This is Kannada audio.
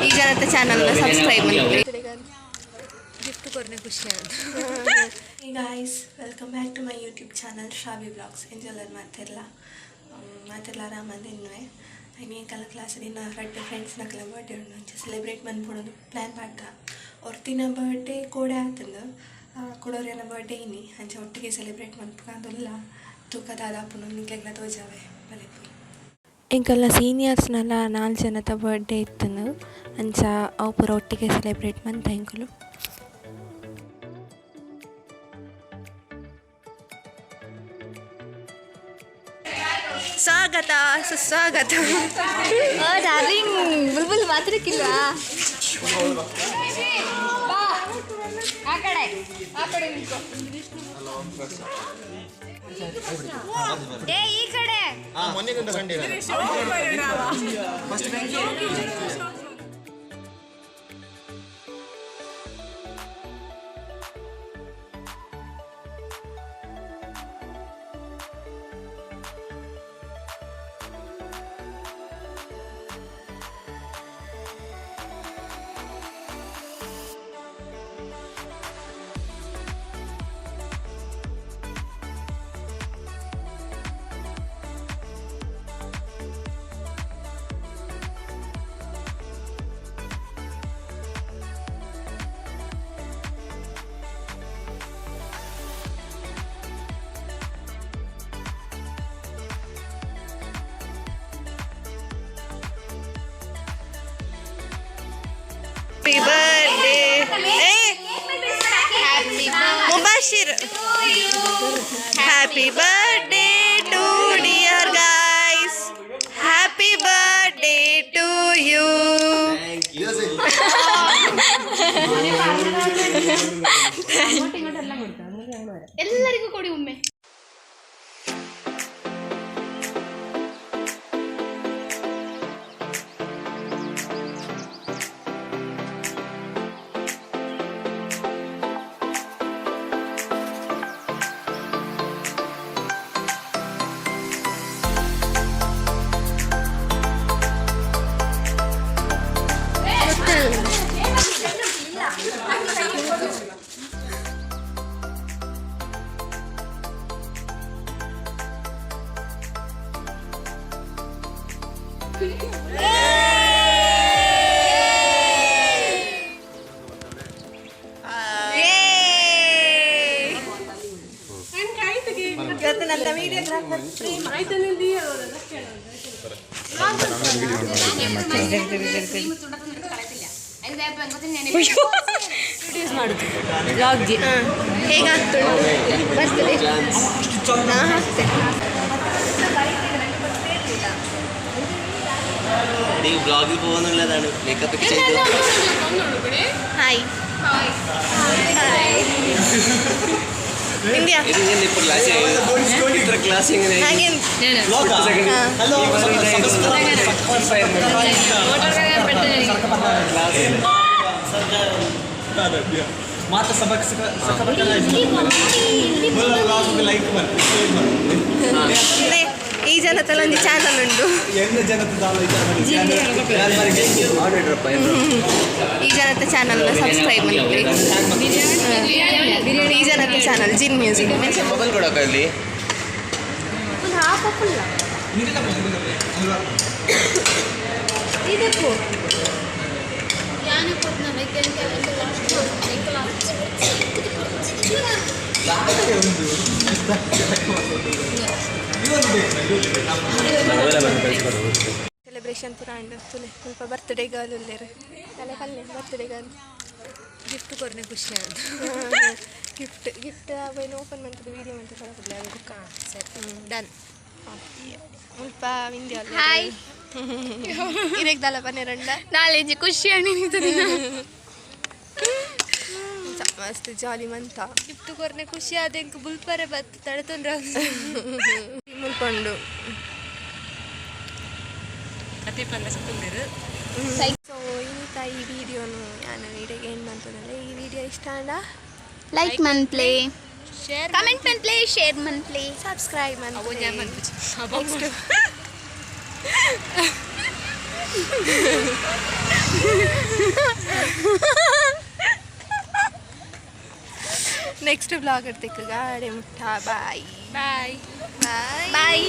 ಈ ಜನತೆ ಚಾನಲ್ನ ಸಬ್ಸ್ಕ್ರೈಬ್ ಮಾಡಿ ಗಿಫ್ಟ್ ಕೊರ್ನೆ ಖುಷಿ ಆಯ್ತು. Hey guys, welcome back to my YouTube channel Shabi Vlogs. ಎಂಜೆಲ್ಲರ್ ಮಾತೆಲ್ಲ ರಾಮಂದಿನ್ವೆ ಐನಿಯಂಕಲ್ಲ ಕ್ಲಾಸ್ ದಿನ ಫ್ರೆಂಡ್ಸ್ನಕ್ಕೆಲ್ಲ ಬರ್ಡೇ ಉಂಟು ಸೆಲೆಬ್ರೇಟ್ ಬಂದ್ಬಿಡೋದು ಪ್ಲ್ಯಾನ್ ಮಾಡ್ತಾ ಹೊರ್ತಿನ ಬರ್ಡೇ ಕೋಡೆ ಆಗ್ತದೆ ಕೊಡೋರಿನ ಬರ್ಡೇ ಇನ್ನಿ ಅಂಚೆ ಒಟ್ಟಿಗೆ ಸೆಲೆಬ್ರೇಟ್ ಮಾಡ್ಬೇಕಂದಿಲ್ಲ ತೂಕದಾದ ಅಪ್ಪನ ನಿಂಗೆಲ್ಲ ತೋಜಾವೆ ಬಲಿಪು ಇಂಕಲ್ಲ ಸೀನಿಯರ್ಸ್ನೆಲ್ಲ 4 ಜನದ ಬರ್ಡೇ ಇತ್ತು ಅಂಚ ಅವು ಪೂರ ಒಟ್ಟಿಗೆ ಸೆಲೆಬ್ರೇಟ್ ಮಾಡ್ತಾ ಇಂಕಲು ಸ್ವಾಗತ ಸುಸ್ವಾಗತ. ಡಾರ್ಲಿಂಗ್ ಬುಲ್ಬುಲ್ ಮಾತ್ರಕ್ಕಿಲ್ವಾ? ಆ ಕಡೆ ನಿಂತ್ಕೋ. ಏ ಈ ಕಡೆ Happy birthday. Hey. Mubashir. Happy birthday to dear guys. Happy birthday to you. ಎಲ್ಲರಿಗೂ ಕೊಡಿ ಒಮ್ಮೆ. ಬ್ಲಾಗಿಗೆ പോകുന്നുള്ളതാണ് മേക്കപ്പ് ഒക്കെ ചെയ്ത് ഹായ് ഇന്ത്യ ക്ലാസ് എങ്ങനെ ಈ ಜನತೆಲ್ಲ ಒಂದು ಚಾನಲ್ ಉಂಟು ಈ ಜನತೆ ಚಾನಲ್ನ ಸಬ್ಸ್ಕ್ರೈಬ್ ಮಾಡಿ ಈ ಜನತೆ ಚಾನಲ್ ಜಿನ್ ಮ್ಯೂಸಿಕ್ ಮೊಬೈಲ್ ಕೊಡೋಕ್ಕಲ್ಲಿ ಇದಕ್ಕೂ ಸೆಲೆಬ್ರೇಷನ್ ಪೂರ ಉಂಡು ತುಲೆ ಸ್ವಲ್ಪ ಬರ್ತ್ಡೇ ಗರ್ಲ್ ಉಳ್ಳೇರು ತಲೆ ಕಲ್ಲೆ ಬರ್ತ್ಡೇ ಗರ್ಲ್ ಗಿಫ್ಟ್ ಕೊರ್ನೆ ಖುಷಿ ಆಯ್ತು. ಗಿಫ್ಟ್ ಅವೇನು ಓಪನ್ ಮಾಡ್ತದೆ ವೀಡಿಯೋ ಅಂತ ಕೊಡಬಿಡ್ಲೆ ಅದು ಸರಿ ಡನ್. ಮುಲ್ಪ ವಿಂಧ್ಯ ಹಾಯ್ ಇರೆಗ್ದಲ್ಲ ಪನ್ನೆರಂಡ ನಾಳೆ ಖುಷಿ ಅಣಿತದೆ ಮಸ್ತ್ ಜಾಲಿ ಮಂತ ಗಿಫ್ಟ್ ಕೊರ್ನೆ ಖುಷಿ ಆದ ಬುಲ್ಪರೆ ಬತ್ತು ತಡೆತೊಂಡ್ರೆ ಮುಲ್ಪಂಡು ಸೊ ಈಗ ಈ ವಿಡಿಯೋನು ನಾನು ವಿಡಿಯೋಗೆ ಏನು ಮಾಡ್ತದಲ್ಲ ಈ ವಿಡಿಯೋ ಇಷ್ಟ ಅಂಡ ಲೈಕ್ ಮನ್ಪ್ಲೇ ಕಮೆಂಟ್ ಮನ್ಪ್ಲೇ ಶೇರ್ ಮನ್ಪ್ಲೇ ಸಬ್ಸ್ಕ್ರೈಬ್ ನೆಕ್ಸ್ಟ್ ಬ್ಲಾಗ್ ಇರ್ತಿಕ್ಕ ಗಾಡಿ ಮುಟ್ಟ ಬಾಯ್ ಬಾಯ್ ಬಾಯ್ ಬಾಯ್